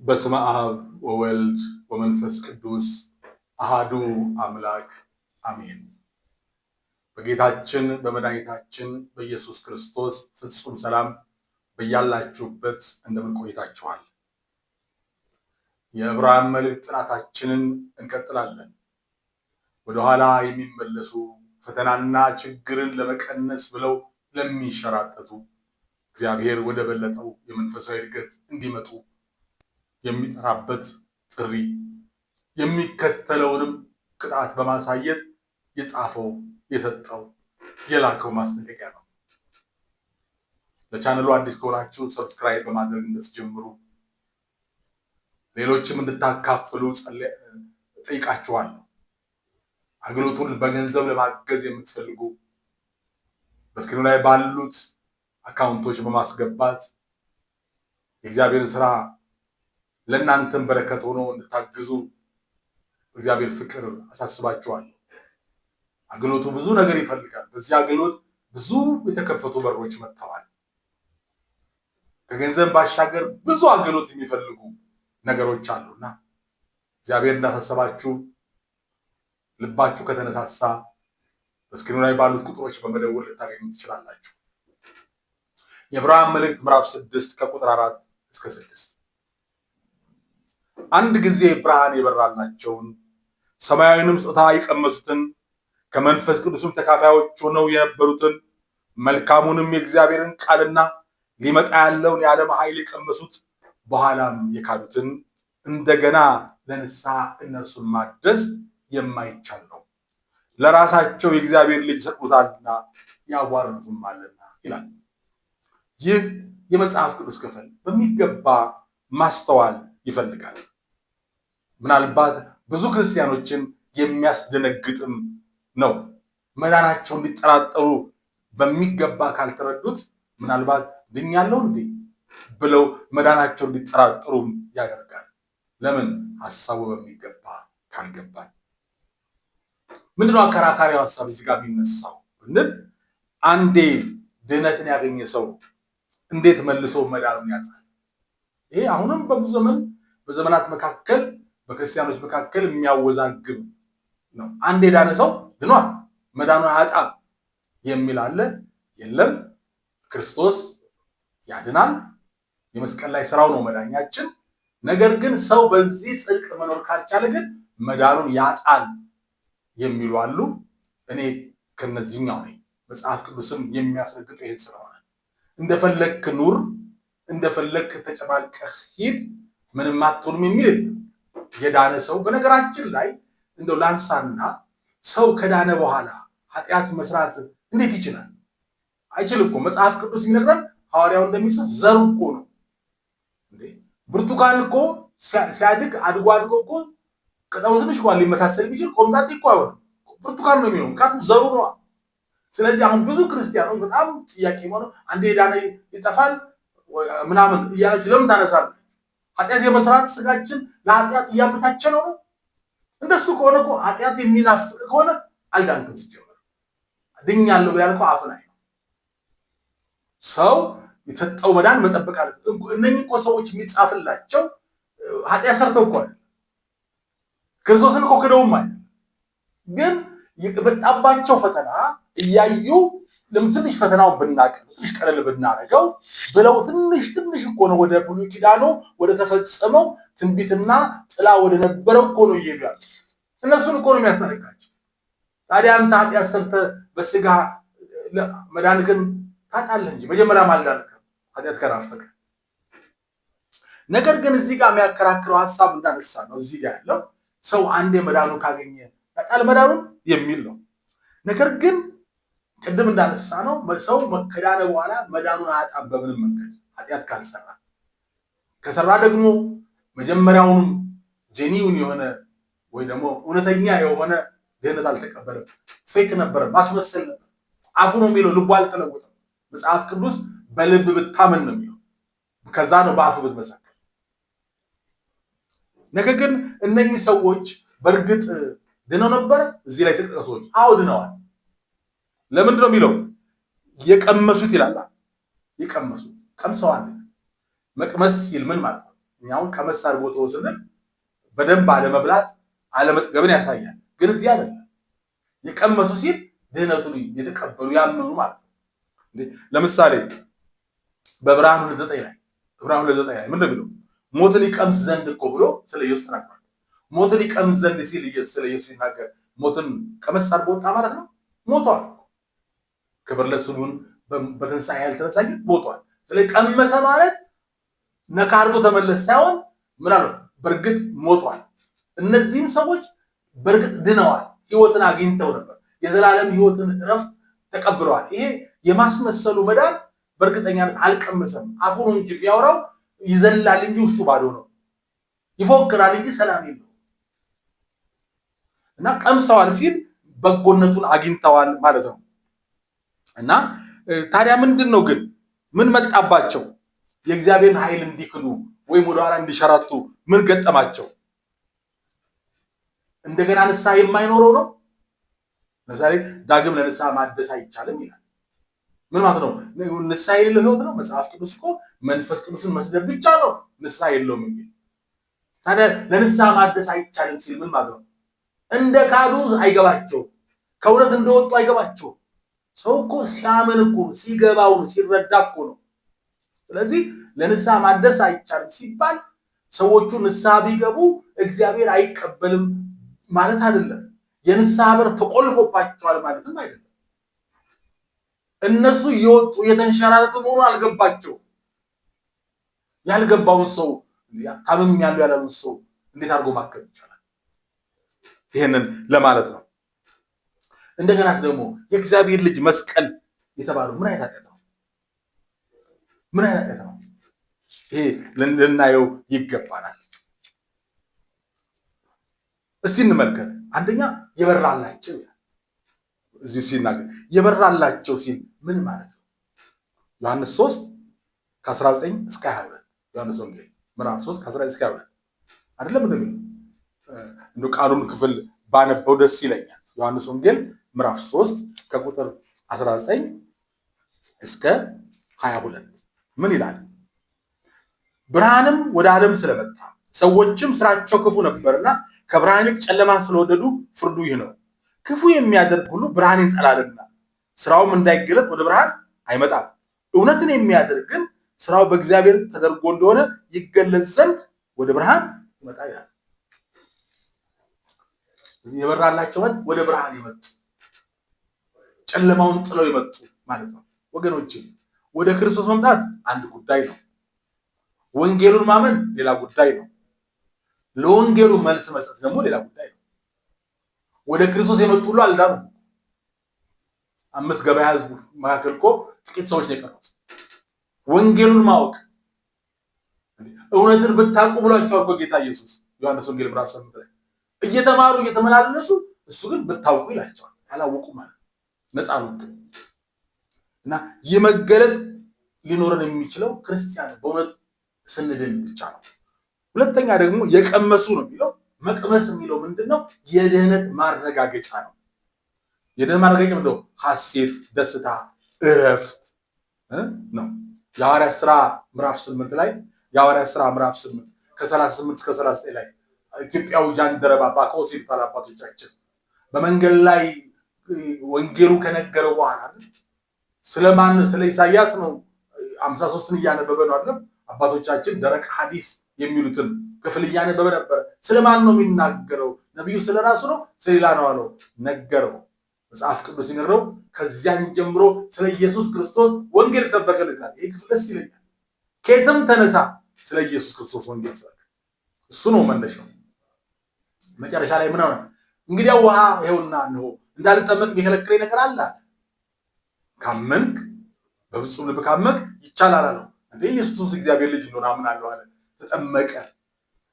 በስመ አብ ወወልድ ወመንፈስ ቅዱስ አሃዱ አምላክ አሜን። በጌታችን በመድኃኒታችን በኢየሱስ ክርስቶስ ፍጹም ሰላም በያላችሁበት እንደምን ቆይታችኋል? የዕብራውያን መልእክት ጥናታችንን እንቀጥላለን። ወደኋላ የሚመለሱ ፈተናና ችግርን ለመቀነስ ብለው ለሚንሸራተቱ እግዚአብሔር ወደ በለጠው የመንፈሳዊ እድገት እንዲመጡ የሚጠራበት ጥሪ የሚከተለውንም ቅጣት በማሳየት የጻፈው የሰጠው የላከው ማስጠንቀቂያ ነው። ለቻናሉ አዲስ ከሆናችሁ ሰብስክራይብ በማድረግ እንድትጀምሩ ሌሎችም እንድታካፍሉ ጠይቃችኋለሁ። አገልግሎቱን በገንዘብ ለማገዝ የምትፈልጉ በስክሪኑ ላይ ባሉት አካውንቶች በማስገባት የእግዚአብሔርን ስራ ለእናንተም በረከት ሆኖ እንድታግዙ እግዚአብሔር ፍቅር አሳስባችኋለሁ። አገልግሎቱ ብዙ ነገር ይፈልጋል። በዚህ አገልግሎት ብዙ የተከፈቱ በሮች መጥተዋል። ከገንዘብ ባሻገር ብዙ አገልግሎት የሚፈልጉ ነገሮች አሉና እግዚአብሔር እንዳሳሰባችሁ ልባችሁ ከተነሳሳ በስክሪኑ ላይ ባሉት ቁጥሮች በመደወል ልታገኙ ትችላላችሁ። የዕብራውያን መልእክት ምዕራፍ 6 ከቁጥር 4 እስከ 6 አንድ ጊዜ ብርሃን የበራላቸውን ሰማያዊንም ስጦታ የቀመሱትን ከመንፈስ ቅዱስም ተካፋዮች ሆነው የነበሩትን መልካሙንም የእግዚአብሔርን ቃልና ሊመጣ ያለውን የዓለም ኃይል የቀመሱት በኋላም የካዱትን እንደገና ለንስሐ እነርሱን ማደስ የማይቻል ነው። ለራሳቸው የእግዚአብሔር ልጅ ሰጥቶታልና ያዋርዱትማልና ይላል። ይህ የመጽሐፍ ቅዱስ ክፍል በሚገባ ማስተዋል ይፈልጋል። ምናልባት ብዙ ክርስቲያኖችን የሚያስደነግጥም ነው። መዳናቸው እንዲጠራጠሩ በሚገባ ካልተረዱት ምናልባት ድኛለሁ እንዴ ብለው መዳናቸው እንዲጠራጠሩም ያደርጋል። ለምን? ሐሳቡ በሚገባ ካልገባል። ምንድነው አከራካሪው ሐሳብ እዚህ ጋር የሚነሳው ብንል፣ አንዴ ድህነትን ያገኘ ሰው እንዴት መልሶ መዳኑን ያጣል? ይሄ አሁንም በብዙ በዘመናት መካከል በክርስቲያኖች መካከል የሚያወዛግብ ነው። አንዴ ዳነ ሰው ድኗል፣ መዳኑን አያጣም የሚል አለ። የለም፣ ክርስቶስ ያድናል። የመስቀል ላይ ስራው ነው መዳኛችን። ነገር ግን ሰው በዚህ ጽድቅ መኖር ካልቻለ ግን መዳኑን ያጣል የሚሉ አሉ። እኔ ከነዚህኛው ነኝ። መጽሐፍ ቅዱስም የሚያስረግጥ ይሄን ስለሆነ እንደፈለክ ኑር፣ እንደፈለክ ተጨማልቀህ ሂድ፣ ምንም አትሆንም የሚል የለም። የዳነ ሰው በነገራችን ላይ እንደው ላንሳና ሰው ከዳነ በኋላ ኃጢአት መስራት እንዴት ይችላል? አይችልም እኮ። መጽሐፍ ቅዱስ የሚነግረን ሐዋርያው እንደሚጽፍ ዘሩ እኮ ነው። ብርቱካን እኮ ሲያድግ አድጎ እኮ ቅጠሉ ትንሽ እንኳን ሊመሳሰል ቢችል ቆምጣጤ እኮ አይሆንም፣ ብርቱካን ነው የሚሆነው፣ ምክንያቱም ዘሩ ነዋ። ስለዚህ አሁን ብዙ ክርስቲያኖች በጣም ጥያቄ ሆነው አንዴ የዳነ ይጠፋል ምናምን እያላችሁ ለምን ታነሳለህ? ኃጢአት የመስራት ስጋችን ለኃጢአት እያመታቸ ነው። እንደሱ ከሆነ እኮ ኃጢአት የሚናፍቅ ከሆነ አልዳንክም። ሲጀመር ድኛለሁ ያልከው አፍ ላይ ነው። ሰው የተሰጠው መዳን መጠበቅ አለ። እነኚህ እኮ ሰዎች የሚጻፍላቸው ኃጢአት ሰርተው እኮ አይደል፣ ክርስቶስን እኮ ክደውም አይደል፣ ግን የመጣባቸው ፈተና እያዩ ለምን ትንሽ ፈተናውን ብናቀል ትንሽ ቀለል ብናረገው ብለው ትንሽ እኮ ነው ወደ ብሉይ ኪዳኑ ወደ ተፈጸመው ትንቢትና ጥላ ወደ ነበረው እኮ ነው እየሄዱ ያሉት። እነሱን እኮ ነው የሚያስጠነቅቃቸው። ታዲያ አንተ ኃጢአት ሰርተህ በስጋ መዳንህን ታጣለህ እንጂ መጀመሪያ አልዳንክም ኃጢአት ከናፈቀ። ነገር ግን እዚህ ጋር የሚያከራክረው ሐሳብ እንዳነሳ ነው እዚህ ጋር ያለው ሰው አንዴ መዳኑ ካገኘ ያጣል መዳኑን የሚል ነው። ነገር ግን ቅድም እንዳነሳ ነው ሰው ከዳነ በኋላ መዳኑን አያጣም በምንም መንገድ ኃጢአት ካልሰራ። ከሰራ ደግሞ መጀመሪያውንም ጄኒውን የሆነ ወይ ደግሞ እውነተኛ የሆነ ድህነት አልተቀበለም፣ ፌክ ነበረ፣ ማስመሰል ነበር። አፉ ነው የሚለው፣ ልቡ አልተለወጠም። መጽሐፍ ቅዱስ በልብ ብታመን ነው የሚለው፣ ከዛ ነው በአፍ ብትመሰክር። ነገር ግን እነኚህ ሰዎች በእርግጥ ድነው ነበረ? እዚህ ላይ የተጠቀሱ ሰዎች አዎ ድነዋል። ለምንድን ነው የሚለው? የቀመሱት ይላል። የቀመሱት ቀምሰዋል። መቅመስ ሲል ምን ማለት ነው? እኛውን ቀመስ አድርጎ ተወስነን በደንብ አለመብላት አለመጥገብን ያሳያል። ግን እዚህ አይደለም። የቀመሱ ሲል ድህነቱን የተቀበሉ ያመኑ ማለት ነው። ለምሳሌ በዕብራውያን 2:9 ላይ ምን እንደሚለው ሞትን ይቀምስ ዘንድ እኮ ብሎ ስለ ኢየሱስ ተናግሯል። ሞትን ይቀምስ ዘንድ ሲል ስለ ኢየሱስ ሲናገር ሞትን ቀመስ አድርጎ ወጣ ማለት ነው። ሞቷል። ክብር ለስሙ ይሁን። በትንሣኤ ያልተነሳ ግን ሞቷል። ስለዚህ ቀመሰ ማለት ነካ አድርጎ ተመለስ ሳይሆን ምን አለው? በእርግጥ ሞቷል። እነዚህም ሰዎች በእርግጥ ድነዋል። ህይወትን አግኝተው ነበር። የዘላለም ህይወትን እረፍት ተቀብለዋል። ይሄ የማስመሰሉ መዳን በእርግጠኛነት አልቀመሰም። አፉን እንጂ ቢያወራው ይዘላል እንጂ ውስጡ ባዶ ነው። ይፎክራል እንጂ ሰላም የለው እና ቀምሰዋል ሲል በጎነቱን አግኝተዋል ማለት ነው። እና ታዲያ ምንድን ነው ግን ምን መጣባቸው? የእግዚአብሔርን ኃይል እንዲክዱ ወይም ወደኋላ እንዲሸራቱ ምን ገጠማቸው? እንደገና ንስሐ የማይኖረው ነው። ለምሳሌ ዳግም ለንስሐ ማደስ አይቻልም ይላል። ምን ማለት ነው? ንስሐ የሌለው ህይወት ነው። መጽሐፍ ቅዱስ እኮ መንፈስ ቅዱስን መስደብ ብቻ ነው ንስሐ የለውም የሚል። ታዲያ ለንስሐ ማደስ አይቻልም ሲል ምን ማለት ነው? እንደ ካዱ አይገባቸው፣ ከእውነት እንደወጡ አይገባቸው። ሰው እኮ ሲያምን እኮ ሲገባው ሲረዳ እኮ ነው። ስለዚህ ለንስሐ ማደስ አይቻልም ሲባል ሰዎቹ ንስሐ ቢገቡ እግዚአብሔር አይቀበልም ማለት አይደለም። የንስሐ በር ተቆልፎባቸዋል ማለትም አይደለም። እነሱ እየወጡ የተንሸራተቱ መሆኑ አልገባቸው። ያልገባውን ሰው ታምም ያለው ያለውን ሰው እንዴት አድርጎ ማከም ይቻላል? ይሄንን ለማለት ነው። እንደገናስ ደግሞ የእግዚአብሔር ልጅ መስቀል የተባለው ምን አይነት ኃጢአት ነው? ምን አይነት ኃጢአት ነው? ይሄ ልናየው ይገባናል። እስቲ እንመልከት። አንደኛ የበራላቸው ይላል። እዚህ ሲናገር የበራላቸው ሲል ምን ማለት ነው? ዮሐንስ 3 ከ19 እስከ 22 ዮሐንስ ወንጌል ምዕራፍ 3 ከ19 እስከ 22 አይደለም እንደው ቃሉን ክፍል ባነበው ደስ ይለኛል። ዮሐንስ ወንጌል ምዕራፍ 3 ከቁጥር 19 እስከ 22 ምን ይላል? ብርሃንም ወደ ዓለም ስለመጣ ሰዎችም ስራቸው ክፉ ነበርና ከብርሃን ይልቅ ጨለማን ስለወደዱ ፍርዱ ይህ ነው። ክፉ የሚያደርግ ሁሉ ብርሃን ይጠላልና ስራውም እንዳይገለጥ ወደ ብርሃን አይመጣም። እውነትን የሚያደርግ ግን ስራው በእግዚአብሔር ተደርጎ እንደሆነ ይገለጽ ዘንድ ወደ ብርሃን ይመጣ ይላል። የበራላቸው ወደ ብርሃን ይመጡ፣ ጨለማውን ጥለው ይመጡ ማለት ነው። ወገኖቼ ወደ ክርስቶስ መምጣት አንድ ጉዳይ ነው። ወንጌሉን ማመን ሌላ ጉዳይ ነው። ለወንጌሉ መልስ መስጠት ደግሞ ሌላ ጉዳይ ነው። ወደ ክርስቶስ የመጡ ሁሉ አልዳኑም። 5 ገበያ ህዝብ መካከል እኮ ጥቂት ሰዎች ነው የቀሩት። ወንጌሉን ማወቅ እውነትን ብታውቁ ብሏቸዋል እኮ ጌታ ኢየሱስ ዮሐንስ ወንጌል ምዕራፍ 8 ላይ እየተማሩ እየተመላለሱ እሱ ግን ብታውቁ ይላቸዋል። አላወቁ ማለት ነፃ ነው። እና የመገለጥ ሊኖረን የሚችለው ክርስቲያን በእውነት ስንድን ብቻ ነው። ሁለተኛ ደግሞ የቀመሱ ነው የሚለው። መቅመስ የሚለው ምንድነው? የድህነት ማረጋገጫ ነው። የድህነት ማረጋገጫ ምንድነው? ሐሴት፣ ደስታ፣ እረፍት ነው። የሐዋርያት ሥራ ምዕራፍ 8 ላይ የሐዋርያት ሥራ ምዕራፍ 8 ከ38 እስከ 39 ላይ ኢትዮጵያዊ ጃንደረባ ባኮስ ይባላል አባቶቻችን በመንገድ ላይ ወንጌሉ ከነገረው በኋላ ስለማን ስለ ኢሳይያስ ነው 53ን እያነበበ ነው አይደል? አባቶቻችን ደረቅ ሐዲስ የሚሉትን ክፍል እያነበበ ነበር። ስለማን ነው የሚናገረው? ነብዩ ስለራሱ ነው ስለሌላ ነው አለው። ነገረው። መጽሐፍ ቅዱስ ሲነግረው ከዚያን ጀምሮ ስለ ኢየሱስ ክርስቶስ ወንጌል ሰበከልታል። ይሄ ክፍል ደስ ይለኛል። ከየትም ተነሳ ስለ ኢየሱስ ክርስቶስ ወንጌል ሰበከ። እሱ ነው መነሻው። መጨረሻ ላይ ምን ሆነ? እንግዲህ ውሃ ይኸውና ነው እንዳልጠመቅ የሚከለክለኝ ነገር አለ። ካመንክ በፍጹም ልብ ካመንክ ይቻላል አለው። እንዴ ኢየሱስ እግዚአብሔር ልጅ ነው አምናለሁ አለ። ተጠመቀ።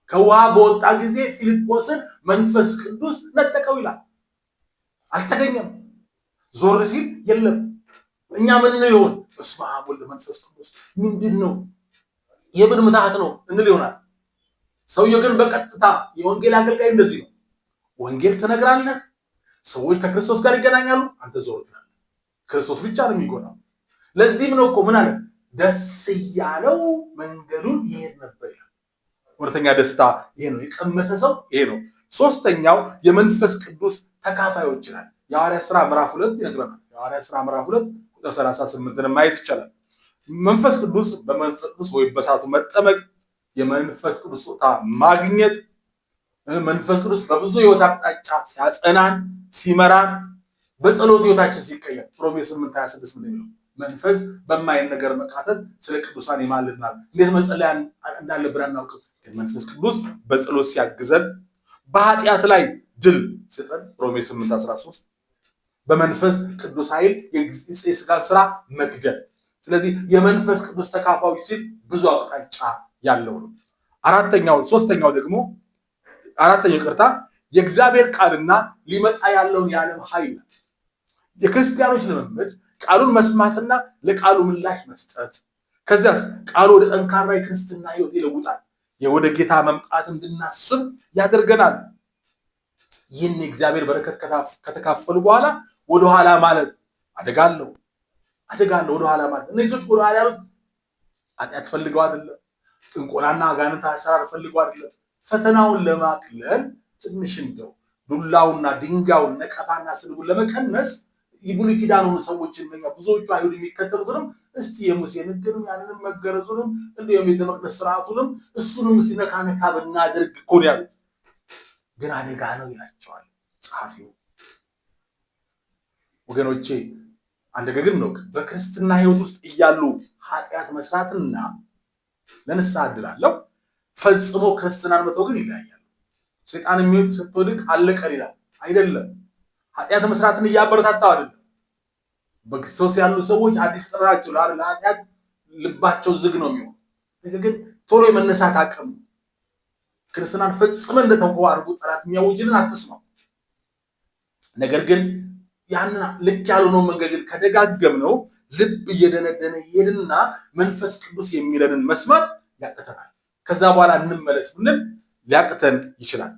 ከውሃ በወጣ ጊዜ ፊልጶስን መንፈስ ቅዱስ ነጠቀው ይላል። አልተገኘም። ዞር ሲል የለም። እኛ ምን ነው ይሆን? በስመ አብ ወልድ መንፈስ ቅዱስ ምንድን ነው? የምን ምትሃት ነው እንል ይሆናል። ሰውየው ግን በቀጥታ የወንጌል አገልጋይ እንደዚህ ነው። ወንጌል ትነግራለህ፣ ሰዎች ከክርስቶስ ጋር ይገናኛሉ፣ አንተ ዞር ትላለህ። ክርስቶስ ብቻ ነው የሚጎዳው። ለዚህም ነው እኮ ምን አለ? ደስ እያለው መንገዱን ይሄድ ነበር ይላል። እውነተኛ ደስታ ይሄ ነው። የቀመሰ ሰው ይሄ ነው። ሶስተኛው የመንፈስ ቅዱስ ተካፋዮች ይላል። የሐዋርያት ሥራ ምዕራፍ 2 ይነግረናል። የሐዋርያት ሥራ ምዕራፍ 2 ቁጥር 38 ማየት ይቻላል። መንፈስ ቅዱስ በመንፈስ ቅዱስ ወይ በእሳቱ መጠመቅ፣ የመንፈስ ቅዱስ ስጦታ ማግኘት፣ መንፈስ ቅዱስ በብዙ ህይወት አቅጣጫ ሲያጸናን ሲመራን፣ በጸሎት ህይወታችን ሲቀየር ሮሜ 8:26 ምን ነው መንፈስ በማይነገር መካተት ስለ ቅዱሳን ይማልድናል። እንዴት መጸለይ እንዳለብን አናውቅም፣ ግን መንፈስ ቅዱስ በጸሎት ሲያግዘን፣ በኃጢአት ላይ ድል ሲሰጠን ሮሜ 8:13 በመንፈስ ቅዱስ ኃይል የሥጋን ስራ መግደል። ስለዚህ የመንፈስ ቅዱስ ተካፋዮች ሲል ብዙ አቅጣጫ ያለው ነው። ሶስተኛው ደግሞ የእግዚአብሔር ቃልና ሊመጣ ያለውን የዓለም ኃይል ነው። የክርስቲያኖች ልምምድ ቃሉን መስማትና ለቃሉ ምላሽ መስጠት፣ ከዚያስ ቃሉ ወደ ጠንካራ የክርስትና ህይወት ይለውጣል። ወደ ጌታ መምጣት እንድናስብ ያደርገናል። ይህን የእግዚአብሔር በረከት ከተካፈሉ በኋላ ወደኋላ ማለት አደጋለሁ ወደኋላ ማለት። እነዚህ ሰዎች ወደኋላ ያሉት ኃጢአት ፈልገው አይደለም፣ ጥንቆላና አጋንንት አሰራር ፈልገው አይደለም። ፈተናውን ለማቅለል ትንሽ እንደው ዱላውና ድንጋዩን ነቀፋና ስድቡን ለመቀነስ የብሉይ ኪዳኑን ሰዎችን ብዙዎቹ አይሁድ የሚከተሉትንም እስቲ የሙሴን ሕግንም ያንንም መገረዙንም እንዲሁ የቤተ መቅደስ ስርዓቱንም እሱንም እስቲ ነካ ነካ ብናደርግ እኮ ነው ያሉት። ግን አደጋ ነው ይላቸዋል ጸሐፊው። ወገኖቼ አንድ ነገር ነው፣ በክርስትና ህይወት ውስጥ እያሉ ኃጢአት መስራትና ለንስሐ ዕድል አለው፣ ፈጽሞ ክርስትናን መተው ግን ይለያያል። ሰይጣን የሚወድ ስትወድቅ አለቀን ይላል አይደለም። ኃጢአት መስራትን እያበረታታው አይደለም። በክርስቶስ ያሉ ሰዎች አዲስ ፍጥረታቸው ለኃጢአት ልባቸው ዝግ ነው የሚሆነው። ነገር ግን ቶሎ የመነሳት አቅም ክርስትናን ፈጽመ እንደተው አድርጎ ጠላት የሚያውጅልን አትስማው። ነገር ግን ያንን ልክ ያልሆነው መንገድ ከደጋገም ነው ልብ እየደነደነ ይሄድና መንፈስ ቅዱስ የሚለንን መስማት ያቅተናል። ከዛ በኋላ እንመለስ ብንል ሊያቅተን ይችላል።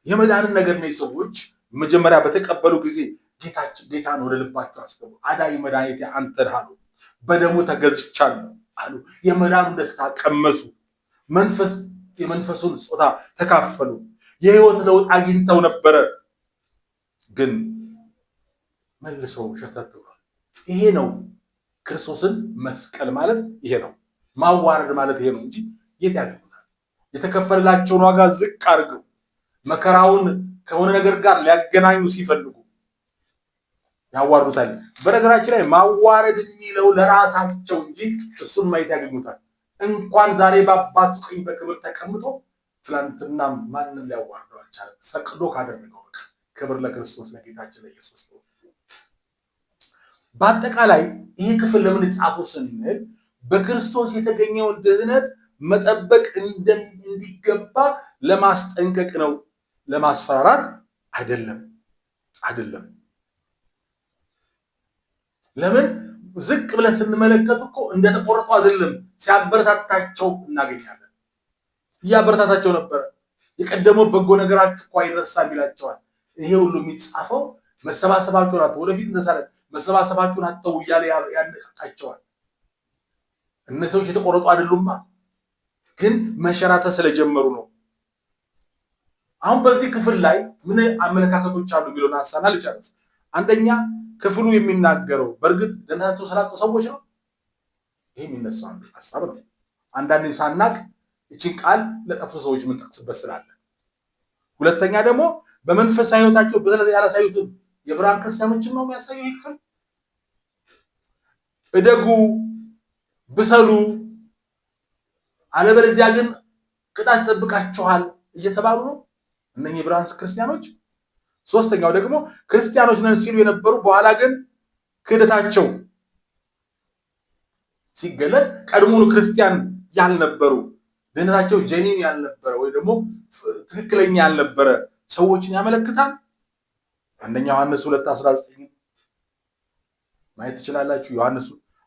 የመዳንን ነገር ነው ሰዎች መጀመሪያ በተቀበሉ ጊዜ ጌታን ወደ ልባቸው አስገቡ። አዳኝ መድኃኒቴ አንተ ነህ አሉ። በደሙ ተገዝቻለሁ አሉ። የመዳኑን ደስታ ቀመሱ። የመንፈሱን ስጦታ ተካፈሉ። የህይወት ለውጥ አግኝተው ነበረ። ግን መልሰው ሸርተት ብሏል። ይሄ ነው ክርስቶስን መስቀል ማለት ይሄ ነው። ማዋረድ ማለት ይሄ ነው እንጂ የት ያገኙታል? የተከፈለላቸውን ዋጋ ዝቅ አድርገው መከራውን ከሆነ ነገር ጋር ሊያገናኙ ሲፈልጉ ያዋርዱታል። በነገራችን ላይ ማዋረድ የሚለው ለራሳቸው እንጂ እሱን ማየት ያገኙታል። እንኳን ዛሬ በአባቱ ቀኝ በክብር ተቀምጦ ትናንትና ማንም ሊያዋርደው አልቻለም። ፈቅዶ ካደረገው በቃ ክብር ለክርስቶስ ለጌታችን ለኢየሱስ ነው። በአጠቃላይ ይህ ክፍል ለምን ጻፈው ስንል በክርስቶስ የተገኘውን ድህነት መጠበቅ እንዲገባ ለማስጠንቀቅ ነው፣ ለማስፈራራት አይደለም። ለምን ዝቅ ብለን ስንመለከት እኮ እንደተቆረጡ አይደለም፣ ሲያበረታታቸው እናገኛለን። እያበረታታቸው ነበረ። የቀደመው በጎ ነገራችሁ እኮ አይረሳም ይላቸዋል። ይሄ ሁሉ የሚጻፈው መሰባሰባችሁን አጥተው ወደፊት እንደሳለ መሰባሰባችሁን አጥተው እያለ ያነቃቃቸዋል። እነዚህ ሰዎች የተቆረጡ አይደሉማ፣ ግን መሸራተት ስለጀመሩ ነው። አሁን በዚህ ክፍል ላይ ምን አመለካከቶች አሉ የሚለውን ሀሳብና ልጨርስ። አንደኛ ክፍሉ የሚናገረው በእርግጥ ደህንነታቸው ስላጡ ሰዎች ነው። ይሄ የሚነሳው አንዱ ሀሳብ ነው። አንዳንዴም ሳናቅ እቺን ቃል ለጠፉ ሰዎች የምንጠቅስበት ስላለ፣ ሁለተኛ ደግሞ በመንፈሳዊ ህይወታቸው በተለይ ያላሳዩትን የብርሃን ክርስቲያኖችን ነው የሚያሳየው ይህ ክፍል። እደጉ፣ ብሰሉ፣ አለበለዚያ ግን ቅጣት ይጠብቃችኋል እየተባሉ ነው እነኚህ የብርሃን ክርስቲያኖች። ሶስተኛው ደግሞ ክርስቲያኖች ነን ሲሉ የነበሩ በኋላ ግን ክህደታቸው ሲገለጥ ቀድሞውኑ ክርስቲያን ያልነበሩ ድህነታቸው ጀኒን ያልነበረ ወይ ደግሞ ትክክለኛ ያልነበረ ሰዎችን ያመለክታል። አንደኛ ዮሐንስ 2:19 ማየት ትችላላችሁ።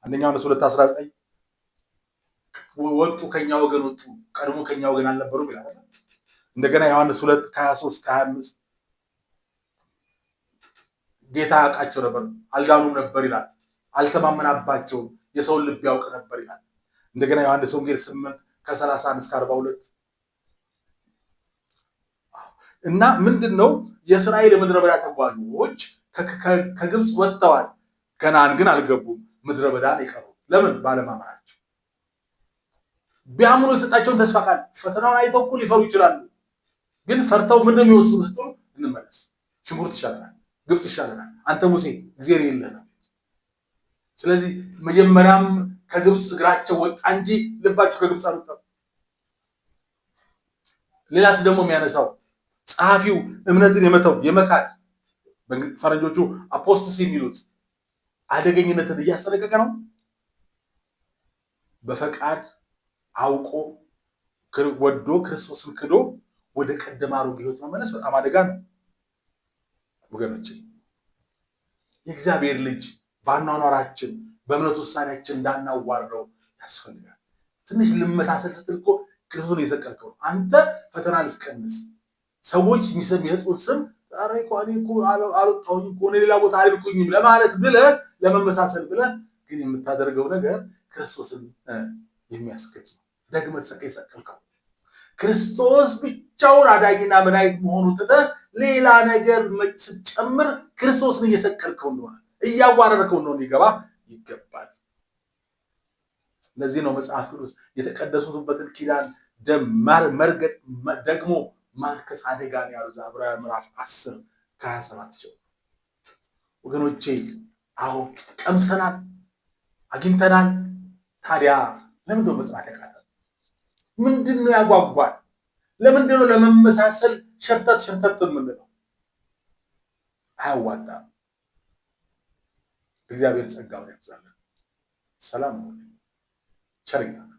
አንደኛ ዮሐንስ 2:19 ወጡ ከኛ ወገን ወጡ፣ ቀድሞ ከኛ ወገን አልነበሩም ይላል። እንደገና ዮሐንስ 2:23-25 ጌታ ያውቃቸው ነበር አልዳኑም ነበር ይላል። አልተማመናባቸውም፣ የሰውን ልብ ያውቅ ነበር ይላል። እንደገና ዮሐንስ ወንጌል ከ31 እስከ 42 እና ምንድነው የእስራኤል የምድረ በዳ ተጓዦች ከግብፅ ወጥተዋል፣ ከነዓን ግን አልገቡም። ምድረ በዳን የቀሩት ለምን? ባለማመናቸው። ቢያምኑ የተሰጣቸውን ተስፋ ቃል ፈተናውን አይተው እኮ ሊፈሩ ይችላሉ። ግን ፈርተው ምንድነው የሚወስኑ ስትሉ እንመለስ፣ ሽንኩርት ይሻለናል፣ ግብፅ ይሻለናል፣ አንተ ሙሴ እግዚአብሔር የለህ ነው። ስለዚህ መጀመሪያም ከግብፅ እግራቸው ወጣ እንጂ ልባቸው ከግብፅ አልወጣም። ሌላስ ደግሞ የሚያነሳው ጸሐፊው እምነትን የመተው የመካድ ፈረንጆቹ አፖስቶሲ የሚሉት አደገኝነትን እያስጠነቀቀ ነው። በፈቃድ አውቆ ወዶ ክርስቶስን ክዶ ወደ ቀደመ አሮጌ ሕይወት መመለስ በጣም አደጋ ነው ወገኖች። የእግዚአብሔር ልጅ በአኗኗራችን በእምነት ውሳኔያችን እንዳናዋርደው ያስፈልጋል። ትንሽ ልመሳሰል ስትል እኮ ክርስቶስን የሰቀልከው አንተ ፈተና ልትቀንስ ሰዎች የሚሰጡን ስም ዛሬ እኮ አልወጣሁኝ እኮ ሌላ ቦታ አልልኩኝም ለማለት ብለህ ለመመሳሰል ብለህ ግን የምታደርገው ነገር ክርስቶስን የሚያስክድ ነው። ደግመህ የሰቀልከው ክርስቶስ ብቻውን አዳኝና መድኃኒት መሆኑን ትተህ ሌላ ነገር ስትጨምር ክርስቶስን እየሰቀልከው እንደሆነ እያዋረድከው እንደሆነ ሊገባ ይገባል። ለዚህ ነው መጽሐፍ ቅዱስ የተቀደሱበትን ኪዳን ደም መርገጥ ደግሞ ማርከስ አደጋ ነው ያለው ዕብራውያን ምዕራፍ 10 ከ27 ጀምሮ። ወገኖቼ አዎ ቀምሰናል፣ አግኝተናል። ታዲያ ለምንድነው መጽናት ያቃተን? ምንድነው ያጓጓል? ለምንድነው ለመመሳሰል ሸርተት የምንለው? አያዋጣም። እግዚአብሔር ጸጋውን ያብዛልን። ሰላም ነው። ቸር ይግጠመን።